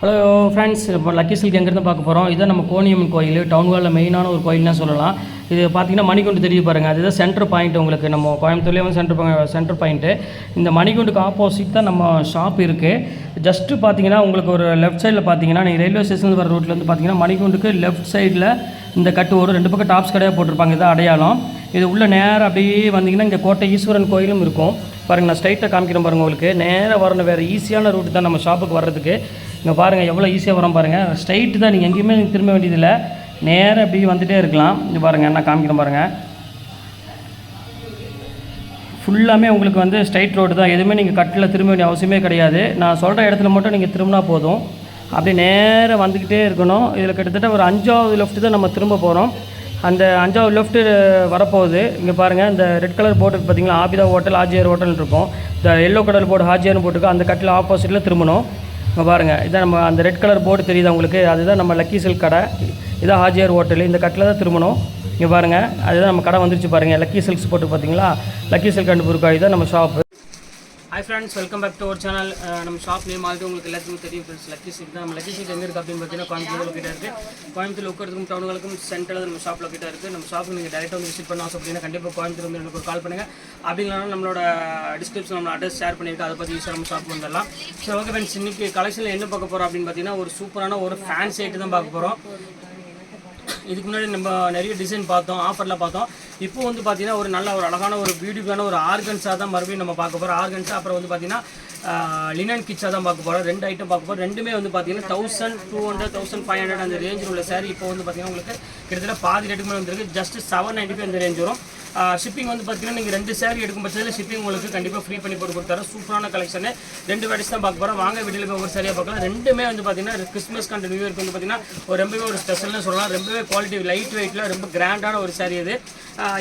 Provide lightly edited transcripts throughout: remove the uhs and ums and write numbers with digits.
Hello friends, இப்போ lucky silk எங்கேருந்து பார்க்க போகிறோம். இதுதான் நம்ம கோணியம்மன் கோயில், டவுன் ஹாலில் மெயினான ஒரு கோயில்னு சொல்லலாம். இது பார்த்திங்கன்னா மணிகுண்டு தெரிய பாருங்கள், அதுதான் சென்டர் பாயிண்ட். உங்களுக்கு நம்ம கோயம்புத்தூர்லேயே வந்து சென்டர் பாயிண்ட்டு. இந்த மணிகுண்டுக்கு ஆப்போசிட் தான் நம்ம ஷாப் இருக்குது. ஜஸ்ட்டு பார்த்தீங்கன்னா உங்களுக்கு ஒரு லெஃப்ட் சைடில் பார்த்தீங்கன்னா நீங்கள் ரயில்வே ஸ்டேஷன் வர ரோட்லேருந்து பார்த்தீங்கன்னா மணிகுண்டுக்கு லெஃப்ட் சைடில் இந்த கட்டு ஒரு 2 பக்கம் டாப்ஸ் கடையாக போட்டிருப்பாங்க. இதான் அடையாளம். இது உள்ள நேராக அப்படியே வந்தீங்கன்னா இங்கே கோட்டை ஈஸ்வரன் கோயிலும் இருக்கும் பாருங்கள். நான் ஸ்ட்ரைட்டாக காமிக்கிறேன் பாருங்கள். உங்களுக்கு நேராக வரணும், வேறு ஈஸியான ரூட்டு தான் நம்ம ஷாப்புக்கு வர்றதுக்கு. இங்கே பாருங்கள் எவ்வளோ ஈஸியாக வரோம் பாருங்கள். ஸ்ட்ரைட்டு தான், நீங்கள் எங்கேயுமே திரும்ப வேண்டியதில்லை, நேராக அப்படி வந்துகிட்டே இருக்கலாம். இங்கே பாருங்கள், நான் காமிக்கிறேன் பாருங்கள். ஃபுல்லாமே உங்களுக்கு வந்து ஸ்ட்ரைட் ரோடு தான், எதுவுமே நீங்கள் கட்டில் திரும்ப வேண்டிய அவசியமே கிடையாது. நான் சொல்கிற இடத்துல மட்டும் நீங்கள் திரும்பினா போதும். அப்படியே நேராக வந்துக்கிட்டே இருக்கணும். இதில் கிட்டத்தட்ட ஒரு 5வது லெஃப்ட்டு தான் நம்ம திரும்ப போகிறோம். அந்த 5வது லெஃப்ட்டு வரப்போகுது. இங்கே பாருங்கள், இந்த ரெட் கலர் போர்டு பார்த்தீங்களா, ஆபிதா ஹோட்டல் ஹாஜியார் ஹோட்டல் இருக்கும். இந்த எல்லோ கலர் போர்டு ஹாஜியார்னு போட்டுருக்கு. அந்த கட்டில் ஆப்போசிட்டில் திரும்பணும். இங்கே பாருங்கள், இதான் நம்ம அந்த ரெட் கலர் போர்டு தெரியுது உங்களுக்கு, அதுதான் நம்ம லக்கி சில்க் கடை. இதான் ஹாஜியார் ஹோட்டல். இந்த கட்டில் தான் திரும்பணும். இங்கே பாருங்கள், அதுதான் நம்ம கடை வந்துருச்சு பாருங்கள். லக்கி சில்க்ஸ் போட்டு பார்த்தீங்களா, லக்கி சில்க் அண்ட் புர்காய் தான் நம்ம shop. Hi friends, welcome back to our channel. நம்ம ஷாப் நேம் ஆல்ரெடி உங்களுக்கு எல்லாத்துக்கும் தெரியும் ஃப்ரெண்ட்ஸ், லக்கி சில்க் தான். நம்ம லக்கி சில்க் எங்கே இருக்குது அப்படின்னு பார்த்தீங்கன்னா கோயம்புத்தூர் கிட்ட இருக்குது. கோயம்புத்தூர் உட்கிறதுக்கும் டவுனுகளுக்கும் சென்டரில் நம்ம ஷாப்பில் கிட்ட இருக்குது. நம்ம ஷாப்புக்கு நீங்கள் டேரெக்டாக வந்து விசிட் பண்ண ஆசைப்பட்டீங்கன்னா கண்டிப்பாக கோயம்புத்தூர் வந்து எனக்கு ஒரு கால் பண்ணுங்கள். அப்படிங்களாலும் நம்மளோட டிஸ்கிரிப்ஷன் நம்ம அட்ரஸ் ஷேர் பண்ணியிருக்கோம், அதை பற்றி ஈஸியாக நம்ம ஷாப் வந்துடலாம். ஸோ ஓகே ஃப்ரெண்ட்ஸ், இன்றைக்கி கலெக்ஷனில் என்ன பார்க்க போகிறோம் அப்படின்னு பார்த்தீங்கன்னா ஒரு சூப்பரான ஒரு ஃபேன்சி ஐட்டு தான் பார்க்க போகிறோம். இதுக்கு முன்னாடி நம்ம நிறைய டிசைன் பார்த்தோம், ஆஃபரில் பார்த்தோம். இப்போ வந்து பார்த்தீங்கன்னா ஒரு நல்ல ஒரு அழகான ஒரு பியூட்டிஃபுல்லான ஒரு ஆர்கன்ஸாக தான் மறுபடியும் நம்ம பார்க்க போகிறோம். ஆர்கன்ஸாக அப்புறம் வந்து பார்த்தீங்கன்னா லினன் கிட்ஸாக தான் பார்க்க போகிறோம். 2 ஐட்டம் பார்க்க போகிறோம். ரெண்டுமே வந்து பார்த்தீங்கன்னா 1200 1500 அந்த ரேஞ்சில் உள்ள சாரி இப்போ வந்து பார்த்தீங்கன்னா உங்களுக்கு கிட்டத்தட்ட பாதி ரேட்டுக்கு மேலே வந்துருக்கு. ஜஸ்ட் 795 அந்த ரேஞ்ச் வரும். ஷிப்பிங் வந்து பார்த்தீங்கன்னா நீங்கள் 2 சாரி எடுக்கும் பட்சத்தில் ஷிப்பிங் உங்களுக்கு கண்டிப்பாக ஃப்ரீ பண்ணி போட்டு கொடுத்தாரு. சூப்பரான கலெக்ஷனு. 2 வெரைட்டிஸ் தான் பார்க்க போகிறோம். வாங்க வீடியோவில் போய் ஒரு சரியாக பார்க்கலாம். ரெண்டுமே வந்து பார்த்தீங்கன்னா கிறிஸ்மஸ் கண்ட் நியூ இயர்க்கு வந்து பார்த்தீங்கன்னா ஒரு ரொம்பவே ஒரு ஸ்பெஷல்னு சொல்லலாம். ரொம்பவே குவாலிட்டி லைட் வெயிட்டில் ரொம்ப கிராண்டான ஒரு சாரி இது.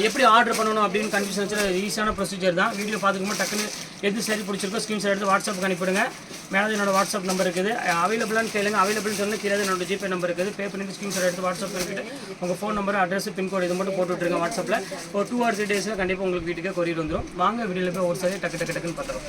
எப்படி ஆர்டர் பண்ணணும் அப்படின்னு கன்ஃபியூஷன் வச்சு ஈஸியான ப்ரொசீஜர் தான். வீடியோ பார்த்துக்கணும், டக்குன்னு எது சாரி பிடிச்சிருக்கோ ஸ்க்ரீன்ஷாட் எடுத்து வாட்ஸ்அப்புக்கு அனுப்பிவிடுங்க. மேலே என்னோட வாட்ஸ்அப் நம்பர் இருக்குது, அவைலபிளானு கேளுங்க. அவைலபிள்னு சொன்னால் கீழே என்னோட ஜிபே நம்பர் இருக்குது. பே பண்ணிட்டு ஸ்க்ரீன்ஷாட் எடுத்து வாட்ஸ்அப் பண்ணிட்டு உங்கள் ஃபோன் நம்பர், அட்ரஸ், பின்கோடு இது மட்டும் போட்டு விட்டுருங்க வாட்ஸ்அப்பில். ஒரு 2 or 3 டேஸில் கண்டிப்பாக உங்களுக்கு வீட்டுக்கே கொரியர் வந்துடும். வாங்க வீடியோவில் போய் ஒரு சாரி டக்குன்னு பார்த்துரும்.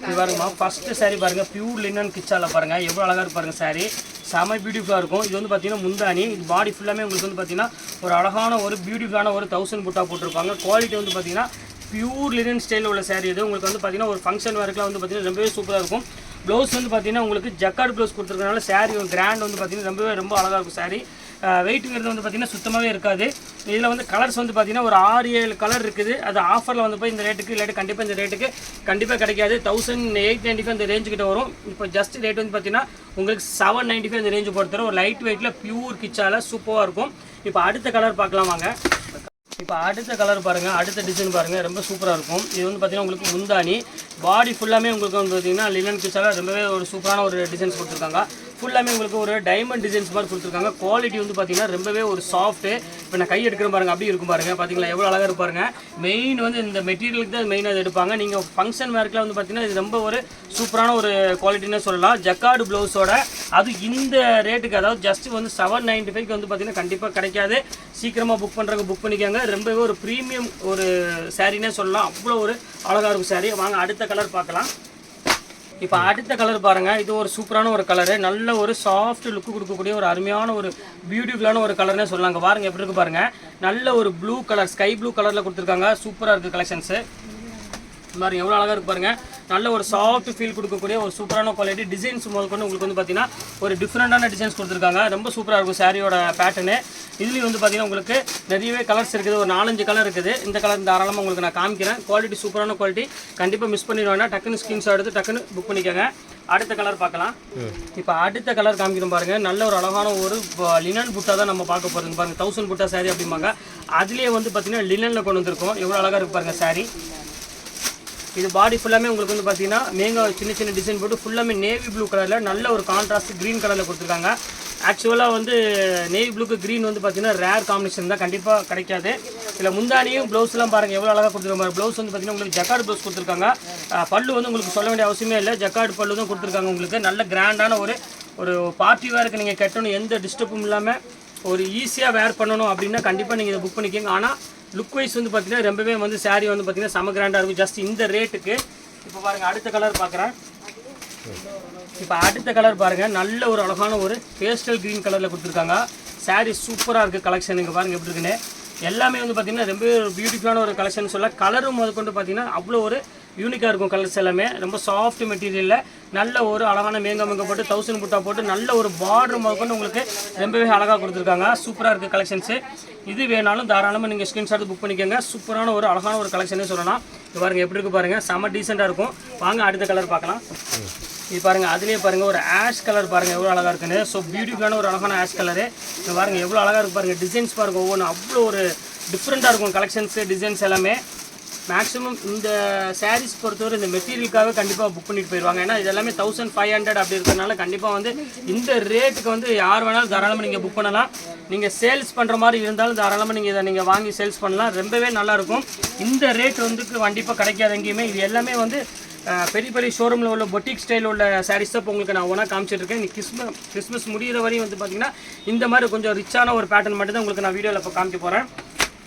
இது பாருங்கம்மா, ஃபஸ்ட்டு சாரி பாருங்கள், பியூர் லினன் கிச்சாவில் பாருங்கள் எவ்வளோ அழகாக இருக்கு பாருங்கள். சாரி செம பியூட்டிஃபுல்லாக இருக்கும். இது வந்து பார்த்தீங்கன்னா முந்தானி, இது பாடி ஃபுல்லாமே உங்களுக்கு வந்து பார்த்தீங்கன்னா ஒரு அழகான ஒரு பியூட்டிஃபுல்லான ஒரு 1000 புட்டா போட்டிருப்பாங்க. குவாலிட்டி வந்து பார்த்தீங்கன்னா பியூர் லினன் ஸ்டைலில் உள்ள சாரி இது. உங்களுக்கு வந்து பார்த்தீங்கன்னா ஒரு ஃபங்க்ஷன் ஒர்க்கெலாம் வந்து பார்த்தீங்கன்னா ரொம்பவே சூப்பராக இருக்கும். ப்ளவுஸ் வந்து பார்த்தீங்கன்னா உங்களுக்கு ஜக்கார்டு ப்ளவுஸ் கொடுத்துருக்கனால சாரி ஒரு கிராண்ட் வந்து பார்த்தீங்கன்னா ரொம்ப அழகாக இருக்கும். சாரி வெயிட்டுங்கிறது வந்து பார்த்தீங்கன்னா சுத்தமாகவே இருக்காது. இதில் வந்து கலர்ஸ் வந்து பார்த்தீங்கன்னா ஒரு 6-7 கலர் இருக்குது. அது ஆஃபரில் வந்து போய் இந்த ரேட்டுக்கு இல்லாட்டி கண்டிப்பாக இந்த ரேட்டுக்கு கண்டிப்பாக கிடைக்காது. 1895 அந்த ரேஞ்சு கிட்ட வரும். இப்போ ஜஸ்ட் ரேட் வந்து பார்த்தீங்கன்னா உங்களுக்கு 795 அந்த ரேஞ்சு பொறுத்தவரை ஒரு லைட் வெயிட்டில் பியூர் கிச்சால் சூப்பராக இருக்கும். இப்போ அடுத்த கலர் பார்க்கலாம் வாங்க. இப்போ அடுத்த கலர் பாருங்கள், அடுத்த டிசைன் பாருங்கள், ரொம்ப சூப்பராக இருக்கும். இது வந்து பார்த்தீங்கன்னா உங்களுக்கு முந்தானி, பாடி ஃபுல்லாமே உங்களுக்கு வந்து பார்த்தீங்கன்னா லினன் கிச்சால ரொம்பவே ஒரு சூப்பரான ஒரு டிசைன்ஸ் கொடுத்துருக்காங்க. ஃபுல்லாமே உங்களுக்கு ஒரு டைமண்ட் டிசைன்ஸ் மாதிரி கொடுத்துருக்காங்க. குவாலிட்டி வந்து பார்த்தீங்கன்னா ரொம்பவே ஒரு சாஃப்ட்டு. இப்போ நான் கை எடுக்கிற பாருங்கள், அப்படி இருக்கும் பாருங்கள். பார்த்தீங்களா எவ்வளோ அழகாக இருப்பாருங்க. மெயின் வந்து இந்த மெட்டீரியலுக்கு தான் மெயினாக இது எடுப்பாங்க. நீங்கள் ஃபங்க்ஷன் வேர்க்கில் வந்து பார்த்தீங்கன்னா இது ரொம்ப ஒரு சூப்பரான ஒரு குவாலிட்டின்னு சொல்லலாம். ஜக்கார்டு ப்ளவுஸோட அது இந்த ரேட்டுக்கு, அதாவது ஜஸ்ட் வந்து 795 வந்து பார்த்தீங்கன்னா கண்டிப்பாக கிடைக்காது. சீக்கிரமாக புக் பண்ணுறவங்க புக் பண்ணிக்காங்க. ரொம்பவே ஒரு ப்ரீமியம் ஒரு சாரின்னே சொல்லலாம். அவ்வளோ ஒரு அழகாக இருக்கும் சாரி. வாங்க அடுத்த கலர் பார்க்கலாம். இப்போ அடுத்த கலர் பாருங்கள், இது ஒரு சூப்பரான ஒரு கலரு. நல்ல ஒரு சாஃப்ட் லுக்கு கொடுக்கக்கூடிய ஒரு அருமையான ஒரு பியூட்டிஃபுல்லான ஒரு கலர்னே சொல்லலாங்க. பாருங்கள் எப்படி இருக்குது பாருங்கள். நல்ல ஒரு ப்ளூ கலர், ஸ்கை ப்ளூ கலரில் கொடுத்துருக்காங்க. சூப்பராக இருக்குது கலெக்ஷன்ஸு. பாருங்கள் எவ்வளோ அழகாக இருக்குது பாருங்கள். நல்ல ஒரு சாஃப்ட் ஃபீல் கொடுக்கக்கூடிய ஒரு சூப்பரான குவாலிட்டி. டிசைன்ஸ் முதல் கொண்டு உங்களுக்கு வந்து பார்த்தீங்கன்னா ஒரு டிஃப்ரெண்டான டிசைன்ஸ் கொடுத்துருக்காங்க. ரொம்ப சூப்பராக இருக்கும் சாரியோட பேட்டர்னு. இதுலேயும் வந்து பார்த்தீங்கன்னா உங்களுக்கு நிறையவே கலர்ஸ் இருக்குது, ஒரு 4-5 கலர் இருக்குது. இந்த கலர் தாராளமாக உங்களுக்கு நான் காமிக்கிறேன். குவாலிட்டி சூப்பரான குவாலிட்டி, கண்டிப்பாக மிஸ் பண்ணிடுவேன்னா டக்குன்னு ஸ்க்ரீன்ஷாட் எடுத்து டக்குன்னு புக் பண்ணிக்கோங்க. அடுத்த கலர் பார்க்கலாம். இப்போ அடுத்த கலர் காமிக்கிறோம் பாருங்கள். நல்ல ஒரு அழகான ஒரு லினன் புட்டா தான் நம்ம பார்க்க போகிறது பாருங்கள். 1000 புட்டா சாரி அப்படிம்பாங்க. அதுலேயே வந்து பார்த்தீங்கன்னா லினனில் கொண்டு வந்திருக்கோம். எவ்வளோ அழகாக இருக்கு பாருங்கள் சாரி. இது பாடி ஃபுல்லாமே உங்களுக்கு வந்து பார்த்தீங்கன்னா மேங்கா சின்ன டிசைன் போட்டு ஃபுல்லாமே நேவி ப்ளூ கலரில் நல்ல ஒரு கான்ட்ராஸ்ட் க்ரீன் கலரில் கொடுத்துருக்காங்க. ஆக்சுவலாக வந்து நேவி ப்ளூக்கு க்ரீன் வந்து பார்த்தீங்கன்னா ரேர் காம்பினேஷன் தான், கண்டிப்பாக கிடைக்காது. இதில் முந்தானியும் ப்ளவுஸ்லாம் பாருங்கள் எவ்வளோ அழகாக கொடுத்துருக்காங்க. ப்ளவுஸ் வந்து பார்த்தீங்கன்னா உங்களுக்கு ஜக்கார்டு ப்ளவுஸ் கொடுத்துருக்காங்க. பல்லு வந்து உங்களுக்கு சொல்ல வேண்டிய அவசியமே இல்லை, ஜக்கார்டு பல்லு தான் கொடுத்துருக்காங்க. உங்களுக்கு நல்ல கிராண்டான ஒரு பார்ட்டி வேருக்கு நீங்கள் கட்டணும், எந்த டிஸ்டர்பும் இல்லாமல் ஒரு ஈஸியாக வேர் பண்ணணும் அப்படின்னா கண்டிப்பாக நீங்கள் இதை புக் பண்ணிக்கோங்க. ஆனால் லுக் வைஸ் வந்து பார்த்தீங்கன்னா ரொம்பவே வந்து சாரீ வந்து பார்த்தீங்கன்னா செம கிராண்டாக இருக்கும் ஜஸ்ட் இந்த ரேட்டுக்கு. இப்போ பாருங்கள் அடுத்த கலர் பார்க்குறேன். இப்போ அடுத்த கலர் பாருங்கள், நல்ல ஒரு அழகான ஒரு பேஸ்டல் க்ரீன் கலரில் கொடுத்துருக்காங்க. சாரீ சூப்பராக இருக்குது கலெக்ஷன். இங்கே பாருங்கள் எப்படி இருக்குன்னு. எல்லாமே வந்து பார்த்திங்கன்னா ரொம்ப பியூட்டிஃபுல்லான ஒரு கலெக்ஷன் சொல்ல. கலரும் முதற்கொண்டு பார்த்திங்கன்னா அவ்வளோ ஒரு யூனிக்காக இருக்கும். கலர்ஸ் எல்லாமே ரொம்ப சாஃப்ட் மெட்டீரியலில் நல்ல ஒரு அழகான மேங்க போட்டு 1000 புட்டா போட்டு நல்ல ஒரு பார்டர் முதற்கொண்டு உங்களுக்கு ரொம்பவே அழகாக கொடுத்துருக்காங்க. சூப்பராக இருக்குது கலெக்ஷன்ஸு. இது வேணாலும் தாராளமாக நீங்கள் ஸ்க்ரீன்ஷாட் புக் பண்ணிக்கோங்க. சூப்பரான ஒரு அழகான ஒரு கலெக்ஷனே சொல்லலாம். இது பாருங்கள் எப்படி இருக்குது பாருங்கள், செம்ம டீசெண்டாக இருக்கும். வாங்க அடுத்த கலர் பார்க்கலாம். இது பாருங்கள், அதுலேயே பாருங்கள் ஒரு ஆஷ் கலர் பாருங்கள் எவ்வளோ அழகாக இருக்குன்னு. ஸோ பியூட்டிஃபுல்லான ஒரு அழகான ஆஷ் கலரு. இது பாருங்கள் எவ்வளோ அழகாக இருக்குது பாருங்கள். டிசைன்ஸ் பாருங்கள் ஒவ்வொன்றும் அவ்வளோ ஒரு டிஃப்ரெண்ட்டாக இருக்கும். கலெக்ஷன்ஸு டிசைன்ஸ் எல்லாமே மேக்ஸிமம் இந்த சாரீஸ் பொறுத்தவரை இந்த மெட்டீரியலுக்காக கண்டிப்பாக புக் பண்ணிட்டு போயிடுவாங்க. ஏன்னா இது எல்லாமே 1500 அப்படி இருக்கிறதுனால கண்டிப்பாக வந்து இந்த ரேட்டுக்கு வந்து யார் வேணாலும் தாராளமாக நீங்கள் புக் பண்ணலாம். நீங்கள் சேல்ஸ் பண்ணுற மாதிரி இருந்தாலும் தாராளமாக நீங்கள் இதை நீங்கள் வாங்கி சேல்ஸ் பண்ணலாம். ரொம்பவே நல்லாயிருக்கும். இந்த ரேட் வந்து கண்டிப்பாக கிடைக்காது எங்கேயுமே. இது எல்லாமே வந்து பெரிய பெரிய ஷோரூமில் உள்ள பொட்டிக் ஸ்டைலில் உள்ள சாரீஸ் தான் இப்போ உங்களுக்கு நான் ஒன்றா காமிச்சிட்ருக்கேன். இன்னைக்கு கிறிஸ்மஸ் முடிகிற வரையும் வந்து பார்த்திங்கன்னா இந்த மாதிரி கொஞ்சம் ரிச்சான ஒரு பேட்டர்ன் மட்டும் தான் உங்களுக்கு நான் வீடியோவில் இப்போ காமிக்க போகிறேன்.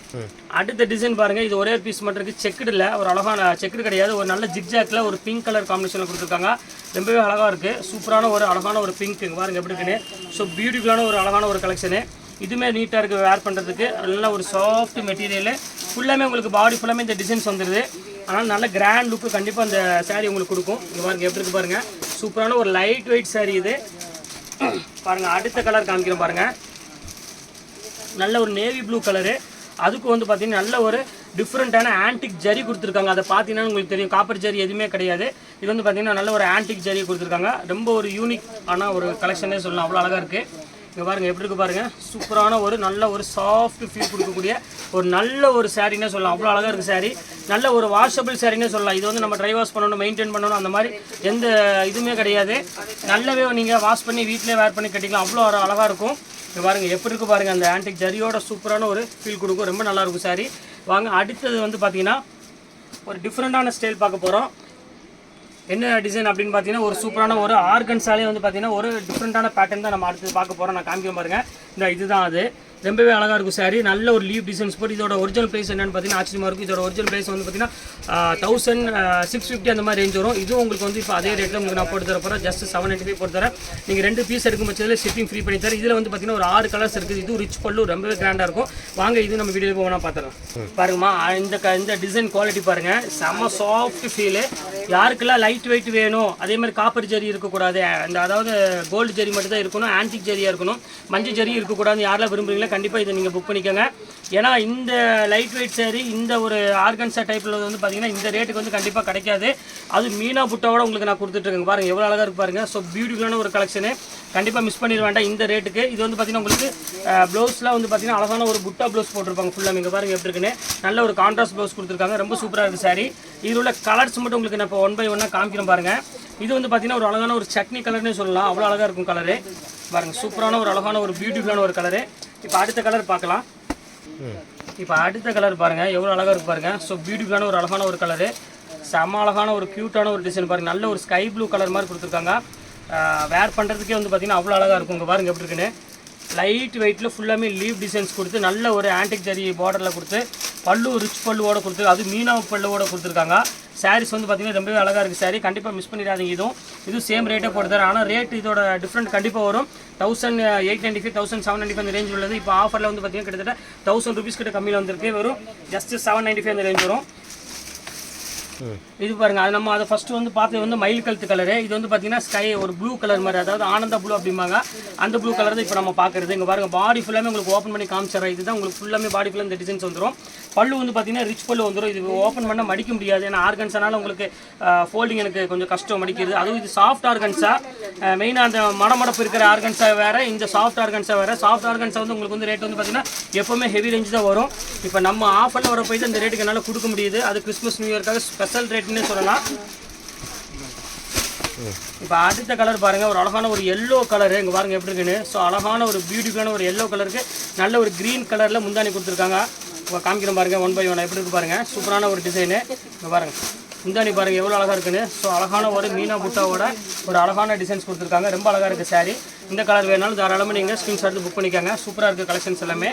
அடுத்த டிசைன் பாருங்கள், இது ஒரே பீஸ் மட்டும் இருக்குது. செக்குடு இல்லை, ஒரு அழகான செக்குடு கிடையாது, ஒரு நல்ல ஜிக்ஜாக்கில் ஒரு பிங்க் கலர் காம்பினேஷனில் கொடுத்துருக்காங்க. ரொம்பவே அழகாக இருக்குது. சூப்பரான ஒரு அழகான ஒரு பிங்க் பாருங்கள் எப்படி இருக்குன்னு. ஸோ பியூட்டிஃபுல்லான ஒரு அழகான ஒரு கலெக்ஷனு. இதுவுமே நீட்டாக இருக்குது வேர் பண்ணுறதுக்கு. நல்ல ஒரு சாஃப்ட் மெட்டீரியலு. ஃபுல்லாமே உங்களுக்கு பாடி ஃபுல்லாமே இந்த டிசைன்ஸ் வந்துடுது. ஆனால் நல்ல கிராண்ட் லுக்கு கண்டிப்பாக அந்த சாரீ உங்களுக்கு கொடுக்கும். இங்கே பாருங்கள் எப்படி இருக்குது பாருங்கள். சூப்பரான ஒரு லைட் வெயிட் சாரீ இது. பாருங்கள் அடுத்த கலர் காமிக்கிறேன் பாருங்கள். நல்ல ஒரு நேவி ப்ளூ கலரு. அதுக்கு வந்து பார்த்தீங்கன்னா நல்ல ஒரு டிஃப்ரெண்ட்டான ஆன்டிக் ஜரி கொடுத்துருக்காங்க. அதை பார்த்தீங்கன்னா உங்களுக்கு தெரியும், காப்பர் ஜரி எதுவுமே கிடையாது. இது வந்து பார்த்தீங்கன்னா நல்ல ஒரு ஆன்டிக் ஜரி கொடுத்துருக்காங்க. ரொம்ப ஒரு யூனிக் ஆனால் ஒரு கலெக்ஷனே சொல்லலாம். அவ்வளோ அழகாக இருக்குது. இங்கே பாருங்கள் எப்படி இருக்குது பாருங்கள். சூப்பரான ஒரு நல்ல ஒரு சாஃப்ட் ஃபீல் கொடுக்கக்கூடிய ஒரு நல்ல ஒரு சாரீனே சொல்லலாம். அவ்வளோ அழகாக இருக்குது சாரீ. நல்ல ஒரு வாஷபிள் சாரீனே சொல்லலாம். இது வந்து நம்ம ட்ரை வாஷ் பண்ணணும், மெயின்டைன் பண்ணணும், அந்த மாதிரி எந்த இதுவுமே கிடையாது. நல்லாவே நீங்கள் வாஷ் பண்ணி வீட்டிலே வேர் பண்ணி கட்டிக்கலாம். அவ்வளோ ஒரு அழகாக இருக்கும். இங்கே பாருங்கள் எப்படி இருக்குது பாருங்கள். அந்த ஆன்டிக் ஜரியோட சூப்பரான ஒரு ஃபீல் கொடுக்கும். ரொம்ப நல்லாயிருக்கும் சாரீ. வாங்க அடுத்தது வந்து பார்த்திங்கன்னா ஒரு டிஃப்ரெண்ட்டான ஸ்டைல் பார்க்க போகிறோம். என்ன டிசைன் அப்படின்னு பார்த்தீங்கன்னா ஒரு சூப்பரான ஒரு ஆர்கன்ஸாலே வந்து பார்த்தீங்கன்னா ஒரு டிஃப்ரெண்ட்டான பேட்டர்ன் தான் நம்ம அடுத்து பார்க்க போகிறோம். நான் காமிக்க பாருங்கள். இந்த இதுதான் அது. ரொம்பவே அழகாக இருக்கும் சாரீ. நல்ல ஒரு லீவ் டிசைன்ஸ் போட்டு. இதோட ஒரிஜினல் ப்ரைஸ் என்னென்னு பார்த்தீங்கன்னா ஆச்சரியமாக இருக்கும். இதோட ஒரிஜினல் ப்ரைஸ் வந்து பார்த்தீங்கன்னா 1650 அந்த மாதிரி ரேஞ்ச் வரும். இதுவும் உங்களுக்கு வந்து இப்போ அதே ரேட்டில் உங்களுக்கு நான் போட்டு தர போகிறேன். ஜஸ்ட் 795 போட்டு தரேன். நீங்கள் 2 பீஸ் எடுக்கும் பட்சத்தில் ஷிப்பிங் ஃப்ரீ பண்ணி தரேன். இதில் வந்து பார்த்தீங்கன்னா ஒரு 6 கலர்ஸ் இருக்குது. இது ரிச் பல்லு, ரொம்பவே கிராண்டாக இருக்கும். வாங்க இது நம்ம வீடியோ போகணும்னா பார்த்துறோம். பாருங்கம்மா இந்த டிசைன் குவாலிட்டி பாருங்கள். செம்ம சாஃப்ட் ஃபீலு. யாருக்கெல்லாம் லைட் வெயிட் வேணும், அதே மாதிரி காப்பர் ஜரி இருக்கக்கூடாது, அந்த அதாவது கோல்டு ஜரி மட்டும் தான் இருக்கணும், ஆன்டிக் ஜரியாக இருக்கணும், மஞ்சள் ஜரி இருக்கக்கூடாது, யாரெல்லாம் விரும்புறீங்களோ கண்டிப்பாக இதை நீங்கள் புக் பண்ணிக்கோங்க. ஏன்னா இந்த லைட் வெயிட் சாரி இந்த ஒரு ஆர்கன்ஸா டைப்பில் வந்து பார்த்தீங்கன்னா இந்த ரேட்டுக்கு வந்து கண்டிப்பாக கிடைக்காது. அது மீனா புட்டாவோட உங்களுக்கு நான் கொடுத்துட்ருக்கேன். பாருங்கள் எவ்வளோ அழகாக இருக்கு பாருங்கள். ஸோ பியூட்டிஃபுல்லான ஒரு கலெக்ஷனு. கண்டிப்பாக மிஸ் பண்ணிட வேண்டாம் இந்த ரேட்டுக்கு. இது வந்து பார்த்தீங்கன்னா உங்களுக்கு ப்ளவுஸ்லாம் வந்து பார்த்தீங்கன்னா அழகான ஒரு புட்டா ப்ளவுஸ் போட்டிருப்பாங்க ஃபுல்லாக. இங்கே பாருங்கள் எப்படி இருக்குன்னு. நல்ல ஒரு கான்ட்ராஸ்ட் ப்ளவுஸ் கொடுத்துருக்காங்க. ரொம்ப சூப்பராக இருக்குது சாரி. இதில் உள்ள கலர்ஸ் மட்டும் உங்களுக்கு நான் இப்போ 1 by 1 காமிக்கிறேன் பாருங்கள். இது வந்து பார்த்தீங்கன்னா ஒரு அழகான ஒரு சட்னி கலர்னே சொல்லலாம். அவ்வளோ அழகாக இருக்கும் கலரு. பாருங்கள் சூப்பரான ஒரு அழகான ஒரு பியூட்டிஃபுல்லான ஒரு கலரு. இப்போ அடுத்த கலர் பார்க்கலாம். இப்போ அடுத்த கலர் பாருங்கள் எவ்வளோ அழகாக இருக்கு பாருங்கள். ஸோ பியூட்டிஃபுல்லான ஒரு அழகான ஒரு கலரு. செம்ம அழகான ஒரு க்யூட்டான ஒரு டிசைன் பாருங்கள். நல்ல ஒரு ஸ்கை ப்ளூ கலர் மாதிரி கொடுத்துருக்காங்க. வேர் பண்ணுறதுக்கே வந்து பார்த்தீங்கன்னா அவ்வளோ அழகாக இருக்கும். இங்கே பாருங்கள் எப்படி இருக்குன்னு. லைட் வெயிட்டில் ஃபுல்லாமே லீவ் டிசைன்ஸ் கொடுத்து நல்ல ஒரு ஆன்டிக் ஜரி பார்டரில் கொடுத்து பல்லு ரிச் பல்லுவோட கொடுத்து அது மீனா பல்லுவோட கொடுத்துருக்காங்க. சாரீஸ் வந்து பார்த்தீங்கன்னா ரொம்பவே அழகாக இருக்குது சாரீ. கண்டிப்பாக மிஸ் பண்ணிடாதீங்க. இதுவும் சேம் ரேட்டே போட்டு தரேன். ஆனால் ரேட் இதோட டிஃப்ரெண்ட் கண்டிப்பாக வரும். 1895 1795 அந்த ரேஞ்ச் உள்ளது. இப்போ ஆஃபரில் வந்து பார்த்தீங்கன்னா கிட்டத்தட்ட 1000 rupees கிட்ட கம்மியில் வந்திருக்கு. வெறும் ஜஸ்ட் 795 அந்த ரேஞ்ச் வரும். இது பாருங்கள். அது நம்ம அதை ஃபஸ்ட்டு வந்து பார்த்தது வந்து மயில் கழுத்து கலரு. இது வந்து பார்த்தீங்கன்னா ஸ்கை ஒரு ப்ளூ கலர் மாதிரி, அதாவது ஆனந்தா ப்ளூ அப்படிம்பாங்க. அந்த ப்ளூ கலர் தான் இப்போ நம்ம பார்க்குறது. இங்கே பாருங்கள் பாடி ஃபுல்லாமே உங்களுக்கு ஓப்பன் பண்ணி காமிச்சிடறேன். இதுதான் உங்களுக்கு ஃபுல்லாமே பாடி ஃபுல்லாக இந்த டிசைன்ஸ் வந்துடும். பல்லு வந்து பார்த்தீங்கன்னா ரிச் பல்லு வந்துடும். இது ஓப்பன் பண்ணால் மடிக்க முடியாது. ஏன்னா ஆர்கன்ஸானால உங்களுக்கு ஃபோல்டிங் எனக்கு கொஞ்சம் கஷ்டம் மடிக்கிறது. அதுவும் இது சாஃப்ட் ஆர்கன்ஸா. மெயினாக அந்த மடமடப்பு இருக்கிற ஆர்கன்ஸா வேறு, இந்த சாஃப்ட் ஆர்கன்ஸா வேறு. சாஃப்ட் ஆர்கன்ஸா வந்து உங்களுக்கு வந்து ரேட் வந்து பார்த்தீங்கன்னா எப்போவுமே ஹெவி ரேஞ்ச் தான் வரும். இப்போ நம்ம ஆஃபரில் வர போய் தான் இந்த ரேட்டுக்கு என்னால் கொடுக்க முடியுது. அது கிறிஸ்மஸ் நியூ இயர்க்காக ஸ்பெஷல் ரேட்னே சொல்லலாம். இப்போ அடுத்த கலர் பாருங்கள். ஒரு அழகான ஒரு எல்லோ கலரு. இங்கே பாருங்கள் எப்படி இருக்குன்னு. ஸோ அழகான ஒரு பியூட்டிஃபுல்லான ஒரு எல்லோ கலருக்கு நல்ல ஒரு க்ரீன் கலரில் முந்தானி கொடுத்துருக்காங்க. இப்போ காமிக்கிறேன் பாருங்கள் 1 by 1 எப்படி இருக்குது பாருங்கள். சூப்பரான ஒரு டிசைனு. இங்கே பாருங்கள் முந்தானி பாருங்கள் எவ்வளோ அழகாக இருக்குன்னு. ஸோ அழகான ஒரு மீனா புட்டாவோட ஒரு அழகான டிசைன்ஸ் கொடுத்துருக்காங்க. ரொம்ப அழகாக இருக்குது சாரீ. இந்த கலர் வேணாலும் தாராளமாக நீங்கள் ஸ்க்ரீன்ஷாட் புக் பண்ணிக்கோங்க. சூப்பராக இருக்குது கலெக்ஷன்ஸ் எல்லாமே.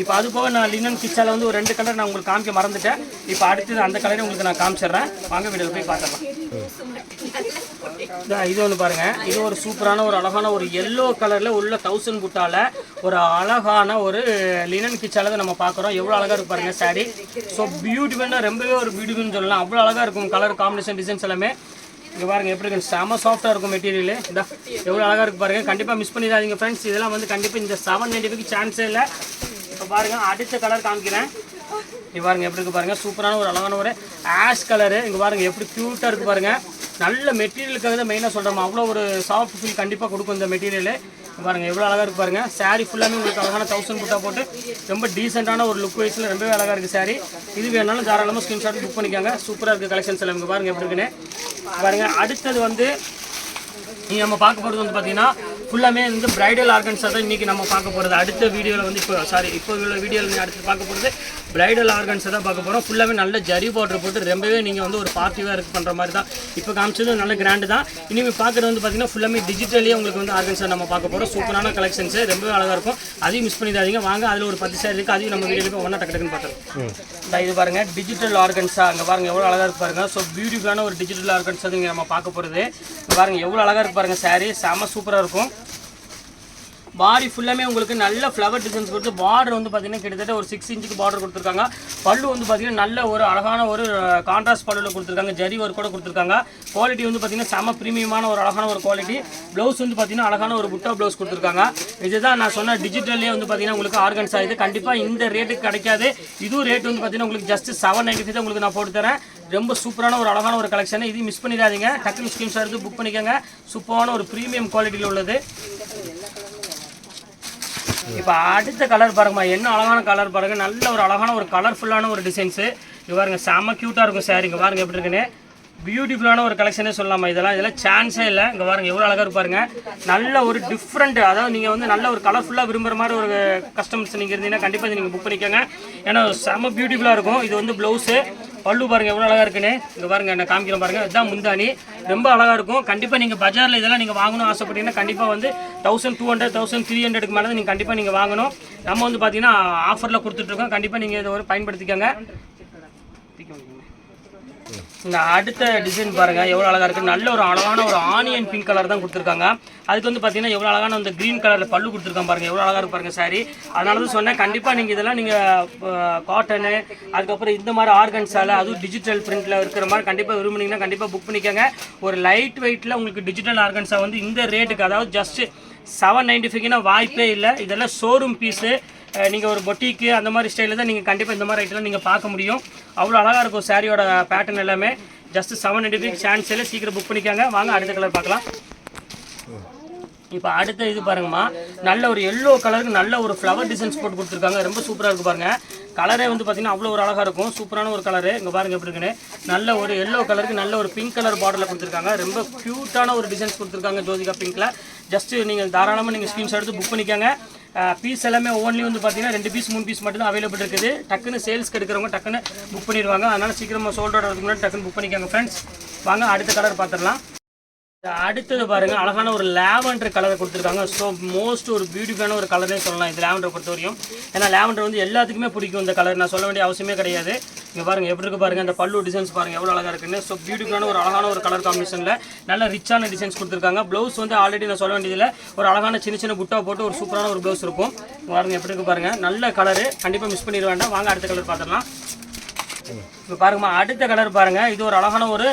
இப்போ அது போக நான் லினன் கிச்சாவில் வந்து ஒரு 2 கலர் நான் உங்களுக்கு காமிக்க மறந்துட்டேன். இப்போ அடுத்தது அந்த கலரை உங்களுக்கு நான் காமிச்சிடுறேன். வாங்க வீடியோவில் போய் பார்த்துடலாம். இது ஒன்று பாருங்கள், இது ஒரு சூப்பரான ஒரு அழகான ஒரு எல்லோ கலரில் உள்ள 1000 புட்டால ஒரு அழகான ஒரு லினன் கிச்சால தான் நம்ம பார்க்குறோம். எவ்வளோ அழகாக இருக்கு பாருங்கள் சாரி. ஸோ பியூட்டிஃபுல்லாக ரொம்பவே ஒரு பியூட்டிஃபுல்னு சொல்லலாம். அவ்வளோ அழகாக இருக்கும் கலர் காம்பினேஷன் டிசைன்ஸ் எல்லாமே. இங்கே பாருங்கள் எப்படி இருக்கு, செம சாஃப்டாக இருக்கும் மெட்டீரியல். இந்த எவ்வளோ அழகாக இருக்குது பாருங்கள். கண்டிப்பாக மிஸ் பண்ணிடாதீங்க ஃப்ரெண்ட்ஸ். இதெல்லாம் வந்து கண்டிப்பாக இந்த 795 சான்ஸே இல்லை. இப்போ பாருங்கள் அடுத்த கலர் காமிக்கிறேன். இங்கே பாருங்கள் எப்படி இருக்குது பாருங்கள், சூப்பரான ஒரு அழகான ஒரு ஆஷ் கலரு. இங்கே பாருங்கள் எப்படி க்யூட்டாக இருக்குது பாருங்கள். நல்ல மெட்டீரியலுக்காக தான் மெயினாக சொல்கிறோம். அவ்வளோ ஒரு சாஃப்ட் ஃபீல் கண்டிப்பாக கொடுக்கும் இந்த மெட்டீரியல். பாருங்கள் எவ்வளோ அழகாக இருக்குது பாருங்கள். சாரீ ஃபுல்லாமே உங்களுக்கு அழகான 1000 புட்டா போட்டு ரொம்ப டீசெண்டான ஒரு லுக் வைஸில் ரொம்பவே அழகாக இருக்குது சாரீ. இது வேணாலும் தாராளமாக ஸ்க்ரீன்ஷாட் புக் பண்ணிக்காங்க. சூப்பராக இருக்குது கலெக்ஷன்ஸ் எல்லாம். இங்கே பாருங்கள் எப்படி இருக்குன்னு பாருங்கள். அடுத்தது வந்து நீங்கள் நம்ம பார்க்க போகிறது வந்து பார்த்தீங்கன்னா ஃபுல்லாமே வந்து பிரைடல் ஆர்கன்ஸாக தான் இன்றைக்கி நம்ம பார்க்க போகிறது. அடுத்த வீடியோவில் வந்து இப்போ உள்ள வீடியோவில் நீங்கள் அடுத்து பார்க்க போகிறது பிரைடல் ஆர்கன்ஸை தான் பார்க்க போகிறோம். ஃபுல்லாகவே நல்ல ஜரி பார்டர் போட்டு ரொம்பவே நீங்கள் வந்து ஒரு பார்ட்டி வேர் பண்ணுற மாதிரி தான் இப்போ காமிச்சது. நல்ல கிராண்டு தான். இனிமேல் பார்க்குறது வந்து பார்த்தீங்கன்னா ஃபுல்லாமே டிஜிட்டலே உங்களுக்கு வந்து ஆர்கன்ஸாக நம்ம பார்க்க போகிறோம். சூப்பரான கலெக்ஷன்ஸு ரொம்பவே அழகாக இருக்கும். அதையும் மிஸ் பண்ணிடாதீங்க. வாங்க அதில் ஒரு 10 சாரி இருக்குது, அதையும் நம்ம வீடியோக்கு ஒன்றா டக்குன்னு பார்த்துருக்கோம். இது பாருங்கள் டிஜிட்டல் ஆர்கன்ஸாக. அங்கே பாருங்கள் எவ்வளோ அழகாக இருக்கு பாருங்கள். ஸோ பியூட்டிஃபுல்லான ஒரு டிஜிட்டல் ஆர்கன்ஸாக இங்கே நம்ம பார்க்க போகிறது. பாருங்கள் எவ்வளோ அழகாக இருக்கு பாருங்கள் சாரி. செம சூப்பராக இருக்கும். பாடி ஃபுல்லாமே உங்களுக்கு நல்ல ஃப்ளவர் டிசைன்ஸ் கொடுத்து பார்டர் வந்து பார்த்தீங்கன்னா கிட்டத்தட்ட ஒரு 6 இன்ச்சுக்கு பார்டர் கொடுத்துருக்காங்க. பல்லு வந்து பார்த்தீங்கன்னா நல்ல ஒரு அழகான ஒரு கான்ட்ராஸ்ட் பல்லுவில் கொடுத்துருக்காங்க. ஜரி ஒர்க் கூட கொடுத்துருக்காங்க. குவாலிட்டி வந்து பார்த்தீங்கன்னா செம ப்ரீமியமான ஒரு அழகான ஒரு குவாலிட்டி. ப்ளவுஸ் வந்து பார்த்தீங்கன்னா அழகான ஒரு புட்டா ப்ளவுஸ் கொடுத்துருக்காங்க. இதுதான் நான் சொன்ன டிஜிட்டல்லே வந்து பார்த்தீங்கன்னா உங்களுக்கு ஆர்கன்ஸ் ஆகுது. கண்டிப்பாக இந்த ரேட்டுக்கு கிடைக்காது. இதுவும் ரேட் வந்து பார்த்தீங்கன்னா உங்களுக்கு ஜஸ்ட் 795 தான் உங்களுக்கு நான் போட்டு தரேன். ரொம்ப சூப்பரான ஒரு அழகான ஒரு கலெக்ஷன். இது மிஸ் பண்ணிடாதீங்க. டக்குனு ஸ்க்ரீன்ஷாட் எடுத்து புக் பண்ணிக்கோங்க. சூப்பரான ஒரு ப்ரீமியம் குவாலிட்டியில் உள்ளது. இப்போ அடுத்த கலர் பாருங்கம்மா, என்ன அழகான கலர் பாருங்கள். நல்ல ஒரு அழகான ஒரு கலர்ஃபுல்லான ஒரு டிசைன்ஸு. இது பாருங்கள் செம்ம க்யூட்டாக இருக்கும் சாரி. இங்கே பாருங்கள் எப்படி இருக்குன்னு பியூட்டிஃபுல்லான ஒரு கலெக்ஷனே சொல்லலாமா. இதெல்லாம் சான்ஸே இல்லை. இங்கே பாருங்கள் எவ்வளோ அழகாக இருப்பாருங்க. நல்ல ஒரு டிஃப்ரெண்ட், அதாவது நீங்கள் வந்து நல்ல ஒரு கலர்ஃபுல்லாக விரும்புகிற மாதிரி ஒரு கஸ்டமர்ஸ் நீங்கள் இருந்தீங்கன்னா கண்டிப்பாக இது நீங்கள் புக் பண்ணிக்கோங்க. ஏன்னா செம்ம பியூட்டிஃபுல்லாக இருக்கும். இது வந்து ப்ளவுஸு. பல்லு பாருங்கள் எவ்வளோ அழகாக இருக்குன்னு. இங்கே பாருங்கள் என்ன காமிக்கிறோம் பாருங்கள். இதுதான் முந்தானி. ரொம்ப அழகாக இருக்கும். கண்டிப்பாக நீங்கள் பஜாரில் இதெல்லாம் நீங்கள் வாங்கணும் ஆசைப்பட்டீங்கன்னா கண்டிப்பாக வந்து 1200 1300க்கு மேலே நீங்கள் கண்டிப்பாக நீங்கள் வாங்கணும். நம்ம வந்து பார்த்தீங்கன்னா ஆஃபரில் கொடுத்துட்ருக்கோம். கண்டிப்பாக நீங்கள் இதை ஒரு பயன்படுத்திக்கோங்க. இந்த அடுத்த டிசைன் பாருங்கள் எவ்வளோ அழகாக இருக்குது. நல்ல ஒரு அழகான ஒரு ஆனியன் பிங்க் கலர் தான் கொடுத்துருக்காங்க. அதுக்கு வந்து பார்த்தீங்கன்னா எவ்வளோ அழகான அந்த க்ரீன் கலரில் பல்லு கொடுத்துருக்காங்க பாருங்கள். எவ்வளோ அழகாக இருக்கு பாருங்கள் சாரி. அதனால தான் சொன்னேன் கண்டிப்பாக நீங்கள் இதெல்லாம் நீங்கள் காட்டனு அதுக்கப்புறம் இந்த மாதிரி ஆர்கன்ஸால் அதுவும் டிஜிட்டல் பிரிண்டில் இருக்கிற மாதிரி கண்டிப்பாக விரும்புனீங்கன்னா கண்டிப்பாக புக் பண்ணிக்கோங்க. ஒரு லைட் வெயிட்டில் உங்களுக்கு டிஜிட்டல் ஆர்கன்ஸாக வந்து இந்த ரேட்டுக்கு, அதாவது ஜஸ்ட் 795னா வாய்ப்பே இல்லை. இதெல்லாம் ஷோரூம் பீஸு. நீங்கள் ஒரு பொட்டிக்கு அந்த மாதிரி ஸ்டைலில் தான் நீங்கள் கண்டிப்பாக இந்த மாதிரி ஐட்டம்லாம் நீங்கள் பார்க்க முடியும். அவ்வளோ அழகாக இருக்கும் சாரியோட பேட்டர்ன் எல்லாமே. ஜஸ்ட் 795 சான்ஸ் இல்லை. சீக்கிரம் புக் பண்ணிக்காங்க. வாங்க அடுத்த கலர் பார்க்கலாம். இப்போ அடுத்த இது பாருங்கம்மா, நல்ல ஒரு எல்லோ கலருக்கு நல்ல ஒரு ஃப்ளவர் டிசைன்ஸ் போட்டு கொடுத்துருக்காங்க. ரொம்ப சூப்பராக இருக்குது பாருங்கள். கலரே வந்து பார்த்தீங்கன்னா அவ்வளோ ஒரு அழகாக இருக்கும். சூப்பரான ஒரு கலரு. இங்கே பாருங்கள் எப்படி இருக்குன்னு. நல்ல ஒரு எல்லோ கலருக்கு நல்ல ஒரு பிங்க் கலர் பார்டரில் கொடுத்துருக்காங்க. ரொம்ப க்யூட்டான ஒரு டிசைன்ஸ் கொடுத்துருக்காங்க ஜோதிகா பிங்க்கில். ஜஸ்ட்டு நீங்கள் தாராளமாக நீங்கள் ஸ்க்ரீன்ஷாட் எடுத்து புக் பண்ணிக்கோங்க. பீஸ் எல்லாமே ஒவ்வொன்லி வந்து பார்த்தீங்கன்னா 2 பீஸ் 3 பீஸ் மட்டும் தான் அவைலபிள் இருக்குது. டக்குன்னு சேல்ஸ்க்கு எடுக்கிறவங்க டக்குன்னு புக் பண்ணிடுவாங்க. அதனால் சீக்கிரமாக சோல்ட் அவுட் முன்னாடி டக்குன்னு புக் பண்ணிக்கோங்க ஃப்ரெண்ட்ஸ். வாங்க அடுத்த கலர் பார்த்துடலாம். அடுத்தது பாருங்கள் அழகான ஒரு லாவெண்டர் கலரை கொடுத்துருக்காங்க. ஸோ மோஸ்ட் ஒரு பியூட்டிஃபுல்லான ஒரு கலரே சொல்லலாம் இது லாவெண்டரை பொறுத்த வரையும். ஏன்னா லாவெண்டர் வந்து எல்லாத்துக்குமே பிடிக்கும் இந்த கலர். நான் சொல்ல வேண்டிய அவசியமே கிடையாது. இங்கே பாருங்கள் எப்படி இருக்குது பாருங்கள். அந்த பல்லு டிசைன்ஸ் பாருங்கள் எவ்வளோ அழகாக இருக்குன்னு. ஸோ பியூட்டிஃபுல்லான ஒரு அழகான ஒரு கலர் காம்பினேஷனில் நல்ல ரிச்சான டிசைன்ஸ் கொடுத்துருக்காங்க. ப்ளவுஸ் வந்து ஆல்ரெடி நான் சொல்ல வேண்டியதில்லை. ஒரு அழகான சின்ன சின்ன புட்டா போட்டு ஒரு சூப்பரான ஒரு ப்ளவுஸ் இருக்கும். பாருங்கள் எப்படி இருக்குது பாருங்கள். நல்ல கலரு. கண்டிப்பாக மிஸ் பண்ணிட வேண்டாம். வாங்க அடுத்த கலர் பார்த்துடலாம். இப்போ பாருங்கம்மா அடுத்த கலர் பாருங்கள். இது ஒரு அழகான ஒரு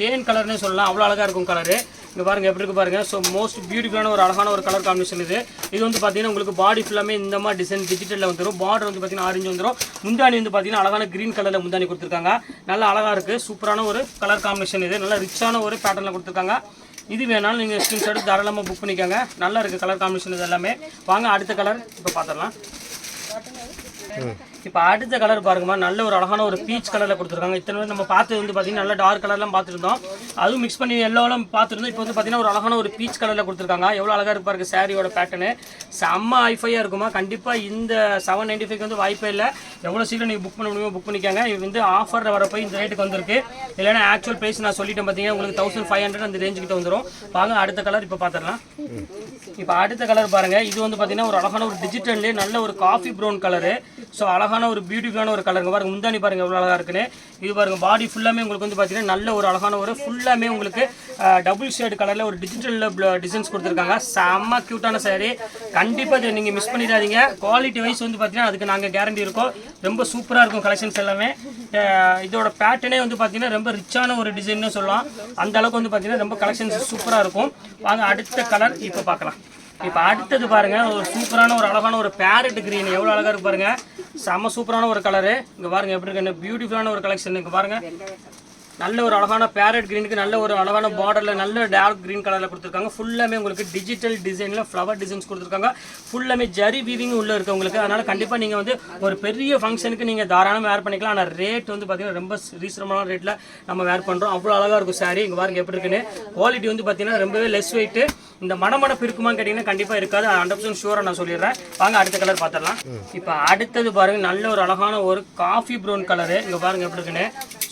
தேன் கலர்னே சொல்லலாம். அவ்வளோ அழகாக இருக்கும் கலரு. இங்கே பாருங்கள் எப்படி இருக்குது பாருங்கள். ஸோ மோஸ்ட் பியூட்டிஃபுல்லான ஒரு அழகான ஒரு கலர் காம்பினேஷன் இது. இது வந்து பார்த்தீங்கன்னா உங்களுக்கு பாடி ஃபுல்லாமே இந்த மாதிரி டிசைன் டிஜிட்டலில் வந்துடும். பார்டர் வந்து பார்த்தீங்கன்னா ஆரஞ்சு வந்துடும். முந்தானி வந்து பார்த்தீங்கன்னா அழகான க்ரீன் கலரில் முந்தானி கொடுத்துருக்காங்க. நல்லா அழகாக இருக்குது. சூப்பரான ஒரு கலர் காம்பினேஷன் இது. நல்லா ரிச்சான ஒரு பேட்டர்னில் கொடுத்துருக்காங்க. இது வேணாலும் நீங்கள் ஸ்க்ரீன்ஷாட் தாராளமாக புக் பண்ணிக்கோங்க. நல்லா இருக்குது கலர் காம்பினேஷன் இது எல்லாமே. வாங்க அடுத்த கலர் இப்போ பார்த்துடலாம். இப்போ அடுத்த கலர் பாருங்கம்மா. நல்ல ஒரு அழகான ஒரு பீச் கலரில் கொடுத்துருக்காங்க. இத்தனை நம்ம பார்த்து வந்து பார்த்தீங்கன்னா நல்ல டார்க் கலர்லாம் பார்த்துருந்தோம். அதுவும் மிக்ஸ் பண்ணி எல்லோலாம் பார்த்துருந்தோம். இப்போ வந்து பார்த்தீங்கன்னா ஒரு அழகான ஒரு பீச் கலரில் கொடுத்துருக்காங்க. எவ்வளோ அழகாக இருக்கு பாருங்க சாரியோட பேட்டர்னு. செம்ம ஹைஃபையாக இருக்குமா. கண்டிப்பாக இந்த 795 வந்து வாய்ப்பே இல்லை. எவ்வளோ சீக்கிரம் நீங்கள் புக் பண்ண முடியுமோ புக் பண்ணிக்காங்க. இது வந்து ஆஃபரில் வரப்போ இந்த ரேட்டுக்கு வந்திருக்கு. இல்லைன்னா ஆக்சுவல் ப்ரைஸ் நான் சொல்லிட்டேன் பார்த்தீங்கன்னா உங்களுக்கு 1500 அந்த ரேஞ்சுக்கிட்ட வந்துடும். வாங்க அடுத்த கலர் இப்போ பார்த்துடலாம். இப்போ அடுத்த கலர் பாருங்கள். இது வந்து பார்த்தீங்கன்னா ஒரு அழகான ஒரு டிஜிட்டல்லே நல்ல ஒரு காஃபி ப்ரௌன் கலரு. ஸோ அழகான ஒரு பியூட்டிஃபுல்லான ஒரு கலருங்க பாருங்க. முந்தானி பாருங்க எவ்வளோ அழகாக இருக்குன்னு. இது பாருங்க பாடி ஃபுல்லாமே உங்களுக்கு வந்து பார்த்தீங்கன்னா நல்ல ஒரு அழகான ஒரு ஃபுல்லாமே உங்களுக்கு டபுள் ஷேட் கலரில் ஒரு டிஜிட்டலில் டிசைன்ஸ் கொடுத்துருக்காங்க. செம்ம க்யூட்டான சாரீ. கண்டிப்பாக இதை நீங்கள் மிஸ் பண்ணிடாதீங்க. குவாலிட்டி வைஸ் வந்து பார்த்தீங்கன்னா அதுக்கு நாங்கள் கேரண்டி இருக்கோம். ரொம்ப சூப்பராக இருக்கும் கலெக்ஷன்ஸ் எல்லாமே. இதோட பேட்டர்னே வந்து பார்த்தீங்கன்னா ரொம்ப ரிச்சான ஒரு டிசைன்னு சொல்லலாம். அந்த அளவுக்கு வந்து பார்த்தீங்கன்னா ரொம்ப கலெக்ஷன்ஸ் சூப்பராக இருக்கும். வாங்க அடுத்த கலர் இப்போ பார்க்கலாம். இப்போ அடுத்தது பாருங்க ஒரு சூப்பரான ஒரு அழகான ஒரு பேரட் கிரீன் எவ்வளோ அழகாக இருக்கு பாருங்க. செம்ம சூப்பரான ஒரு கலரு. இங்கே பாருங்க எப்படி இருக்கு பியூட்டிஃபுல்லான ஒரு கலெக்ஷன். இங்கே பாருங்க நல்ல ஒரு அழகான பேரட் கிரீனுக்கு நல்ல ஒரு அழகான பார்டரில் நல்ல டார்க் கிரீன் கலரில் கொடுத்துருக்காங்க. ஃபுல்லாமே உங்களுக்கு டிஜிட்டல் டிசைனில் ஃப்ளவர் டிசைன்ஸ் கொடுத்துருக்காங்க. ஃபுல்லாமே ஜரி வீவிங் உள்ளே இருக்குது உங்களுக்கு. அதனால் கண்டிப்பாக நீங்கள் வந்து ஒரு பெரிய ஃபங்க்ஷனுக்கு நீங்கள் தாராளமாக வேர் பண்ணிக்கலாம். ஆனால் ரேட் வந்து பார்த்தீங்கன்னா ரொம்ப ரீசனபிளான ரேட்டில் நம்ம வேர் பண்ணுறோம். அவ்வளோ அழகாக இருக்கும் சாரி. இங்கே பாருங்க எப்படி இருக்குன்னு. குவாலிட்டி வந்து பார்த்தீங்கன்னா ரொம்பவே லெஸ் வெயிட்டு. இந்த மணமணப்பு இருக்குமான்னு கேட்டிங்கன்னா கண்டிப்பாக இருக்காது. 100% ஷூராக நான் சொல்லிடுறேன். வாங்க அடுத்த கலர் பார்த்துடலாம். இப்போ அடுத்தது பாருங்க நல்ல ஒரு அழகான ஒரு காஃபி ப்ரௌன் கலரு. இங்கே பாருங்க எப்படி இருக்குன்னு.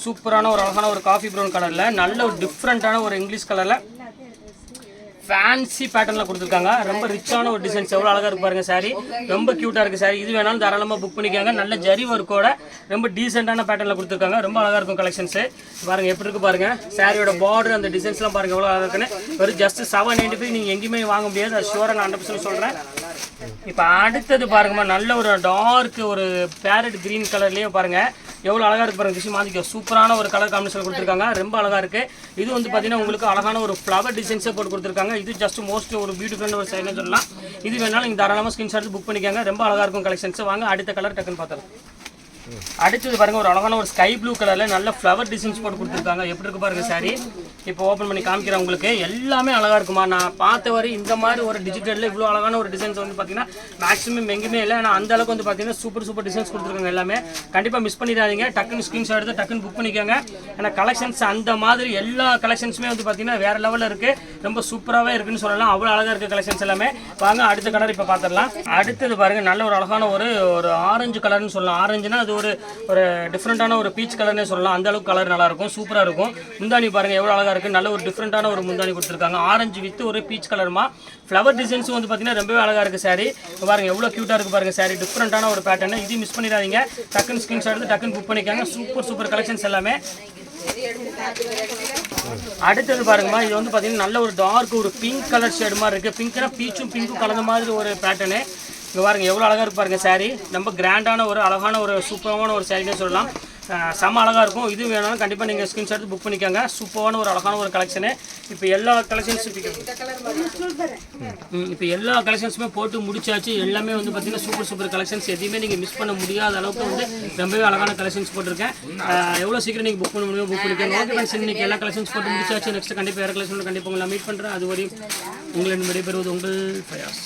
சூப்பரான ஒரு அழகான ஒரு காஃபி ப்ரௌன் கலரில் நல்ல ஒரு டிஃப்ரெண்ட்டான ஒரு இங்கிலீஷ் கலரில் ஃபேன்சி பேட்டர்னில் கொடுத்துருக்காங்க. ரொம்ப ரிச்சான ஒரு டிசைன்ஸ் எவ்வளோ அழகாக இருக்கு பாருங்க சாரி. ரொம்ப க்யூட்டாக இருக்குது சாரி. இது வேணாலும் தாராளமாக புக் பண்ணிக்காங்க. நல்ல ஜரி ஒர்க்கோட ரொம்ப டீசெண்டான பேட்டர்னில் கொடுத்துருக்காங்க. ரொம்ப அழகாக இருக்கும் கலெக்ஷன்ஸு. பாருங்க எப்படி இருக்கு பாருங்க. சாரியோட பார்டர் அந்த டிசைன்ஸ்லாம் பாருங்க எவ்வளோ அழகாக இருக்குன்னு. ஒரு ஜஸ்ட் 795 நீங்கள் எங்கேயுமே வாங்க முடியாது. அது ஷூராக நான் 100% சொல்கிறேன். இப்போ அடுத்தது பாருங்கம்மா நல்ல ஒரு டார்க் ஒரு பேரட் கிரீன் கலர்லேயே பாருங்க எவ்வளோ அழகாக இருக்கு பாருங்க. விஷயம் மாதிரி சூப்பரான ஒரு கலர் காம்பினேஷன் கொடுத்துருக்காங்க. ரொம்ப அழகாக இருக்குது. இது வந்து பார்த்தீங்கன்னா உங்களுக்கு அழகான ஒரு ஃப்ளவர் டிசைன்ஸே போட்டு கொடுத்துருக்காங்க. இது ஜஸ்ட் மோஸ்ட் ஒரு பியூட்டிஃபுல்லான ஒரு சைடுன்னு சொல்லலாம். இது வேணாலும் நீங்கள் தாராளமாக ஸ்கிரீன்ஷாட் புக் பண்ணிக்காங்க. ரொம்ப அழகாக இருக்கும் கலெக்ஷன்ஸ். வாங்க அடுத்த கலர் டக்குன்னு பார்த்துலாம். அடுத்தது பாருங்க ஒரு அழகான ஒரு ஸ்கை ப்ளூ கலர்ல நல்ல ஃப்ளவர் டிசைன்ஸ் போட்டு கொடுத்துருக்காங்க. எப்படி இருக்கு பாருங்க சாரி. இப்போ ஓப்பன் பண்ணி காமிக்கிறேன் உங்களுக்கு. எல்லாமே அழகா இருக்குமா. நான் பார்த்த வரை இந்த மாதிரி ஒரு டிஜிட்டலில் இவ்வளோ அழகான ஒரு டிசைன்ஸ் வந்து பார்த்தீங்கன்னா மேக்ஸிமம் எங்கேயுமே இல்லை. ஆனால் அந்த அளவுக்கு வந்து பார்த்தீங்கன்னா சூப்பர் டிசைன்ஸ் கொடுத்துருக்காங்க. எல்லாமே கண்டிப்பாக மிஸ் பண்ணிடாதீங்க. டக்குன்னு ஸ்க்ரீன்ஷாட் எடுத்து டக்குன்னு புக் பண்ணிக்கோங்க. ஏன்னா கலெக்ஷன்ஸ் அந்த மாதிரி எல்லா கலெக்ஷன்ஸுமே வந்து பார்த்தீங்கன்னா வேற லெவலில் இருக்கு. ரொம்ப சூப்பராகவே இருக்குன்னு சொல்லலாம். அவ்வளோ அழகாக இருக்குது கலெக்ஷன்ஸ் எல்லாமே. வாங்க அடுத்த கலர் இப்போ பார்த்துடலாம். அடுத்தது பாருங்க நல்ல ஒரு அழகான ஒரு ஆரஞ்சு கலர்னு சொல்லலாம். ஆரஞ்சுனா அது ஒரு டிஃப்ரெண்டான ஒரு பீச் கலர்னே சொல்லலாம். அந்த அளவுக்கு கலர் நல்லா இருக்கும். சூப்பராக இருக்கும். முந்தானி பாருங்க எவ்வளோ அழகாக இருக்குது. நல்ல ஒரு டிஃப்ரெண்டான ஒரு முந்தானி கொடுத்துருக்காங்க. ஆரஞ்சு வித் ஒரு பீச் கலருமா. ஃப்ளவர் டிசைன்ஸும் வந்து பார்த்தீங்கன்னா ரொம்பவே அழகாக இருக்குது சாரி. பாருங்க எவ்வளோ க்யூட்டாக இருக்குது பாருங்க சாரி. டிஃப்ரெண்டான ஒரு பேட்டர்ன். இது மிஸ் பண்ணிடாதீங்க. டக்குன்னு ஸ்க்ரீன்ஷாட் எடுத்து டக்குன்னு புக் பண்ணிக்காங்க. சூப்பர் கலெக்ஷன்ஸ் எல்லாமே. அடுத்தது பாருங்கம்மா இது வந்து பார்த்தீங்கன்னா நல்ல ஒரு டார்க் ஒரு பிங்க் கலர் ஷேடு மாதிரி இருக்குது. பிங்க்னா பீச்சும் பிங்க்கும் கலந்த மாதிரி ஒரு பேட்டர்னு. இங்கே பாருங்க எவ்வளோ அழகாக இருக்கு பாருங்க சாரி. ரொம்ப கிராண்டான ஒரு அழகான ஒரு சூப்பரான ஒரு சாரினே சொல்லலாம். செம்ம அழகாக இருக்கும். இது வேணாலும் கண்டிப்பாக நீங்கள் ஸ்க்ரீன்ஷாட் எடுத்து புக் பண்ணிக்கோங்க. சூப்பரான ஒரு அழகான ஒரு கலெக்ஷனு. இப்போ எல்லா கலெக்ஷன்ஸுமே போட்டு முடிச்சாச்சு. எல்லாமே வந்து பார்த்தீங்கன்னா சூப்பர் கலெக்ஷன்ஸ். எதையுமே நீங்கள் மிஸ் பண்ண முடியாத அளவுக்கு வந்து ரொம்பவே அழகான கலெக்ஷன்ஸ் போட்டிருக்கேன். எவ்வளோ சீக்கிரம் நீங்கள் புக் பண்ண முடியும் புக் பண்ணிக்கோங்க. ஓகே ஃப்ரெண்ட்ஸ், இன்னைக்கு எல்லா கலெக்ஷன்ஸ் போட்டு முடிச்சாச்சு. நெக்ஸ்ட் கண்டிப்பாக வேறு கலெக்ஷன் கண்டிப்பாக உங்களை மீட் பண்ணுறேன். அது வரையும் உங்களை விடைபெறுவது உங்கள் ஃபயாஸ்.